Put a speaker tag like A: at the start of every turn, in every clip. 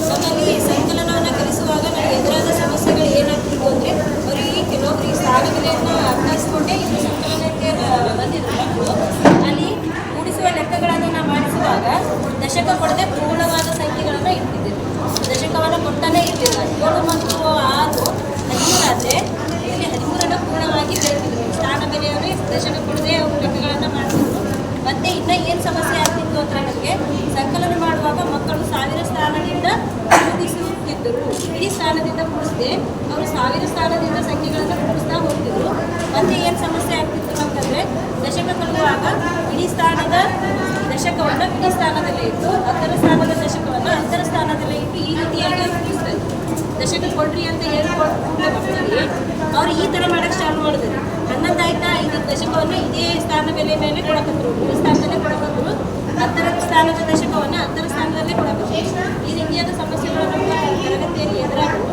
A: ನನ್ನಲ್ಲಿ ಸಂಕಲನವನ್ನು ಕಲಿಸುವಾಗ ನನಗೆ ಎದುರಾದ ಸಮಸ್ಯೆಗಳು ಏನಾಗ್ತಿತ್ತು ಅಂದರೆ ಅವರಿಗೆ ಕೆಲವೊಬ್ಬರಿಗೆ ಸ್ಥಾನಗಳನ್ನು ಅರ್ಥೈಸಿಕೊಂಡೇ ಇಲ್ಲಿ ಸಂಕಲನಕ್ಕೆ ಬಂದಿದ್ರು ಮಕ್ಕಳು. ಅಲ್ಲಿ ಕೂಡಿಸುವ ಲೆಕ್ಕಗಳನ್ನು ನಾವು ಮಾಡಿಸುವಾಗ ದಶಕ ಕೊಡದೆ ಪೂರ್ಣವಾದ ಸಂಖ್ಯೆಗಳನ್ನು ಇಡ್ತಿದ್ದರು. ದಶಕವನ್ನು ಕೊಡ್ತಾನೆ ಇರಲಿಲ್ಲ. 7 ಮತ್ತು 6 13 ಆದರೆ ಇಲ್ಲಿ 13 ಪೂರ್ಣವಾಗಿ ಬೆಳೆತಿದ್ರು. ಸ್ಥಾನ ಬೆಲೆಯವರೇ ದಶಕ ಕೊಡದೆ ಅವರು ಲೆಕ್ಕಗಳನ್ನು ಮಾಡ್ತಿದ್ರು. ಮತ್ತೆ ಇನ್ನೂ ಏನು ಸಮಸ್ಯೆ ಆಗ್ತಿತ್ತು ಅಂದರೆ ನನಗೆ ಸಂಕಲನ ಮಾಡುವಾಗ ಮಕ್ಕಳು 1000 ಸ್ಥಾನದಿಂದ ಕೂಡಿಸುತ್ತಿದ್ದರು. ಇಡೀ ಸ್ಥಾನದಿಂದ ಕೂಡಿಸದೆ ಅವರು 1000 ಸ್ಥಾನದಿಂದ ಸಂಖ್ಯೆಗಳನ್ನು ಕೂಡಿಸ್ತಾ ಹೋಗ್ತಿದ್ರು. ಮತ್ತೆ ಏನು ಸಮಸ್ಯೆ ಆಗ್ತಿತ್ತು ಅಂತಂದರೆ ದಶಕ ಕಲಿಯುವಾಗ ಇಡೀ ಸ್ಥಾನದ ದಶಕವನ್ನು ಇಡೀ ಸ್ಥಾನದಲ್ಲೇ ಇಟ್ಟು ಅಂತರ ಸ್ಥಾನದ ದಶಕವನ್ನು ಅಂತರ ಸ್ಥಾನದಲ್ಲೇ ಇಟ್ಟು ಈ ರೀತಿಯಾಗಿ ಅವ್ರು ಕೂಡಿಸ್ತಾ ಇದ್ರು. ದಶಕ ಕೊಡ್ರಿ ಅಂತ ಹೇಳ್ಕೊಟ್ಟು ಮಕ್ಕಳಿಗೆ ಅವ್ರು ಈ ಥರ ಮಾಡೋಕ್ಕೆ ಚಾಲು ಮಾಡಿದ್ರು. 11 ಆಯ್ತಾ, ಇದು ದಶಕವನ್ನು ಇದೇ ಸ್ಥಾನ ಬೆಲೆ ಮೇಲೆ ಕೊಡಕತ್ತರು, ಇಡೀ ಸ್ಥಾನದಲ್ಲೇ ಕೊಡಕತ್ತರು. ಅಂತರ ಸ್ಥಾನದ ದಶಕವನ್ನು ಅಂತರ ಸ್ಥಾನದಲ್ಲೇ ಕೊಡಕತ್ತರು. ಈ ರೀತಿಯಾದ ಸಮಸ್ಯೆಗಳು ನಮ್ಮ ತರಗತಿಯಲ್ಲಿ ಎದುರಾದವು.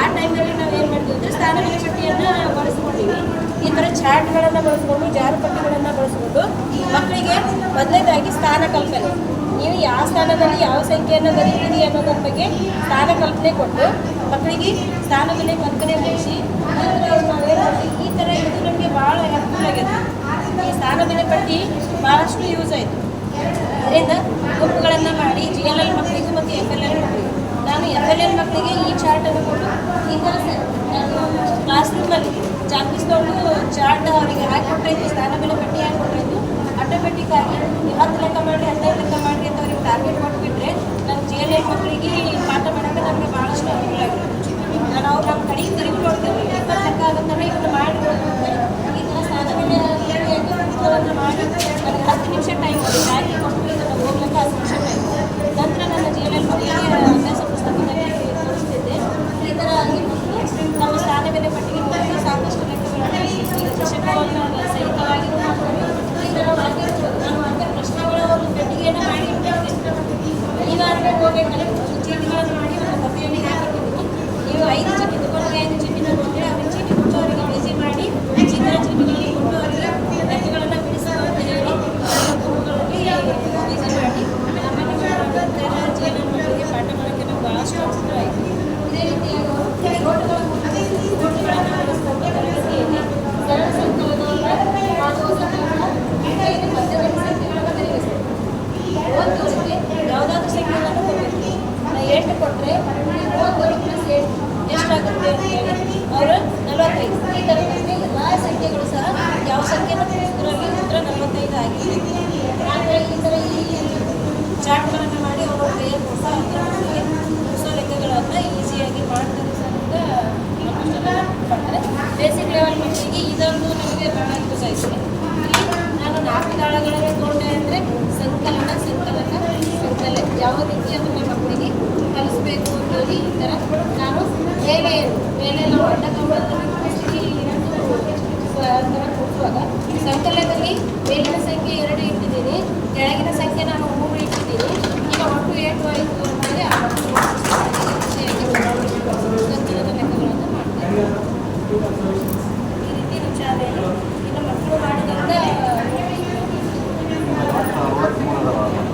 A: ಆ ಟೈಮಲ್ಲಿ ನಾವು ಏನು ಮಾಡ್ತೀವಿ ಅಂದರೆ ಸ್ಥಾನ ಬೆಲೆ ಪಟ್ಟಿಯನ್ನು ಬಳಸ್ಕೊಂಡಿವಿ. ಈ ಥರ ಚಾರ್ಟ್ಗಳನ್ನು ಬಳಸ್ಕೊಂಡು ಜಾರುಪಟ್ಟಿಗಳನ್ನು ಬಳಸ್ಕೊಂಡು ಮಕ್ಕಳಿಗೆ ಮೊದಲನೇದಾಗಿ ಸ್ಥಾನ ಕಲ್ಪನೆ, ನೀವು ಯಾವ ಸ್ಥಾನದಲ್ಲಿ ಯಾವ ಸಂಖ್ಯೆಯನ್ನು ಬರೀತೀರಿ ಅನ್ನೋದ್ರ ಬಗ್ಗೆ ಸ್ಥಾನ ಕಲ್ಪನೆ ಕೊಟ್ಟು ಮಕ್ಕಳಿಗೆ ಸ್ಥಾನ ಬೆಲೆ ಕಲ್ಪನೆ ಮುಗಿಸಿ ನಾವೇನು ಮಾಡ್ತೀವಿ, ಈ ಥರ ಇದು ನಮಗೆ ಭಾಳ ಹೆಲ್ಪ್ಫುಲ್ ಆಗಿದೆ. ಈ ಸ್ಥಾನ ಬೆಲೆ ಪಟ್ಟಿ ಭಾಳಷ್ಟು ಯೂಸ್ ಆಯಿತು. ಅದರಿಂದ ಗುಂಪುಗಳನ್ನು ಮಾಡಿ GLL ಮಕ್ಕಳಿಗೂ ಮತ್ತು FLL ಮಕ್ಕಳಿಗೂ, ನಾನು FLL ಮಕ್ಕಳಿಗೆ ಈ ಚಾರ್ಟನ್ನು ಕೊಟ್ಟು ಈ ಥರ ಕ್ಲಾಸ್ ರೂಮಲ್ಲಿ ಚಾಪಿಸ್ಕೊಂಡು ಚಾರ್ಟ್ ಅವರಿಗೆ ಹಾಕಿಕೊಟ್ಟಾಯಿತು. ಸ್ಥಾನ ಬೆಲೆ ಪಟ್ಟಿ ಹಾಕಿಕೊಟ್ಟಾಯಿತು. ಆಟೋಮೆಟಿಕ್ ಆಗಿ 10 ಲೆಕ್ಕ ಮಾಡಿ 15 ಲೆಕ್ಕ ಮಾಡಿ ಅಂತ ಅವ್ರಿಗೆ ಟಾರ್ಗೆಟ್ ಕೊಟ್ಬಿಟ್ರೆ ನಮ್ಮ GLL ಮಕ್ಕಳಿಗೆ ಪಾಠ ಮಾಡೋಕ್ಕೆ ನಮಗೆ ಭಾಳಷ್ಟು ಅನುಕೂಲ ಆಗಿರುತ್ತೆ. ನಾನು ಅವ್ರು ನಮ್ಮ ಕಡೆಗೆ ತಿರುಗಿ ನೋಡ್ತೇವೆ, 20 ಲೆಕ್ಕ ಆಗುತ್ತಾನೆ ಇದನ್ನು ಮಾಡಿ ನೋಡ್ತಾರೆ. ಈ ಥರ ಸ್ಥಾನ ಬೆಲೆ ಪುಸ್ತಕವನ್ನು ಮಾಡಿ ನನಗೆ 10 ನಿಮಿಷ ಟೈಮ್ ಹಾಕಿ ಕೊಟ್ಟು ಇದನ್ನು ಹೋಗ್ಲಿಕ್ಕೆ 10 ನಿಮಿಷ ಟೈಮ್. ನಂತರ ನನ್ನ GLL ಮಕ್ಕಳಿಗೆ ಅಭ್ಯಾಸ ಪುಸ್ತಕದಲ್ಲಿ ತೋರಿಸ್ತಿದ್ದೆ. ಈ ಥರ ಆಗಿರ್ಬೋದು ನಮ್ಮ ಸ್ಥಾನ ಬೆಲೆ ಪಟ್ಟಿಗೆ ಸಾಕಷ್ಟು ಲೆಕ್ಕಗಳನ್ನು ಈಗ ದಶಕವನ್ನು ಸಹಿತವಾಗಿ ಮಾಡ್ಕೊಂಡು ಈ ಥರ ಆಗಿರ್ಬೋದು. ನಾನು ಅಂಥ ಪ್ರಶ್ನೆಗಳ ಒಂದು ಪೆಟ್ಟಿಗೆಯನ್ನು ಮಾಡಿ ಇಟ್ಟಿರ್ತೀನಿ. ನೀವಾದರೆ ಹೋಗಬೇಕಲ್ಲ ಚೀಟಿಗಳನ್ನು ಮಾಡಿ ಒಂದು ಕಥೆಯಲ್ಲಿ ಹಾಕಿರ್ತೀನಿ. ನೀವು 5 ಚೀಟಿ ತಗೊಂಡು 5 ಚೀಟಿ ತಗೊಂಡ್ರೆ ಅವ್ರಿಗೆ ಚೀಟಿ ಕೊಟ್ಟು ಅವರಿಗೆ ಬಿಸಿ ಮಾಡಿ ಚಿತ್ರ ಚೀಟಿಗಳಿಗೆ ಕೊಟ್ಟು ಅವರಿಗೆ ಲೆಕ್ಕಗಳನ್ನು ಬಿಡಿಸುವ ಅಂತ ಹೇಳಿ ಗುಂಪುಗಳಲ್ಲಿ ಬಿಸಿ ಮಾಡಿ ಆಮೇಲೆ GLL ಮಕ್ಕಳಿಗೆ ಪಾಠ ಮಾಡೋಕ್ಕೆ ನಮ್ಗೆ ಭಾಳಷ್ಟು ಅನುಕೂಲ ಆಯಿತು. ಇದೇ ರೀತಿಯಾಗಿ ನೋಟುಗಳನ್ನು ಬಳಸ್ಕೊಂಡು ತರಗತಿಯಲ್ಲಿ ಸರಳ ಸಂಕಲನವನ್ನು ಮಾಡುವ ಸಂಕಲನ ಮಧ್ಯದಲ್ಲಿ ಸಂಖ್ಯೆಗಳನ್ನು ಬರೆಯಬೇಕು. ಓದೋದಕ್ಕೆ ಯಾವುದಾದ್ರೂ ಸಂಖ್ಯೆಗಳನ್ನು ಕೊಡಬೇಕು. ನಾನು 8 ಕೊಟ್ಟರೆ 32 ಪ್ಲಸ್ 8 ಎಷ್ಟಾಗುತ್ತೆ ಅಂತ ಹೇಳಿ ಅವರು 45. ಈ ಥರ ಬಂದರೆ ಎಲ್ಲ ಸಂಖ್ಯೆಗಳು ಸಹ ಯಾವ ಸಂಖ್ಯೆಯನ್ನು ಕೂಡಿಸಿದ್ರಲ್ಲಿ ಉತ್ತರ 45 ಆಗಿದೆ. ಆದರೆ ಈ ಥರ ಈ ಚಾರ್ಟ್ಗಳನ್ನು ಮಾಡಿ ಅವರು ಕೈಯಲ್ಲಿ ಹೊಸ ಲೆಕ್ಕಗಳನ್ನು ಈಸಿಯಾಗಿ ಮಾಡ್ತಾರೆ ಸರ್ ಅಂತ ಮಾಡ್ತಾರೆ. ಬೇಸಿಕ್ ಲೆವೆಲ್ ಮಕ್ಕಳಿಗೆ ಇದೊಂದು ನಮಗೆ ಭಾಳ ಯೂಸ್ ಆಯಿತು. ನಾನು 4 ದಾಳಗಳನ್ನು ತೊಗೊಂಡೆ ಅಂದರೆ ಸಂಕಲನ ಯಾವ ರೀತಿ ಅದನ್ನು ಮಕ್ಕಳಿಗೆ ಕಲಿಸ್ಬೇಕು ಅಂತೇಳಿ ಈ ಥರ ನಾನು ಮೇಲೆ ನಾವು ಅಡ್ಡ ಕಂಬಳದ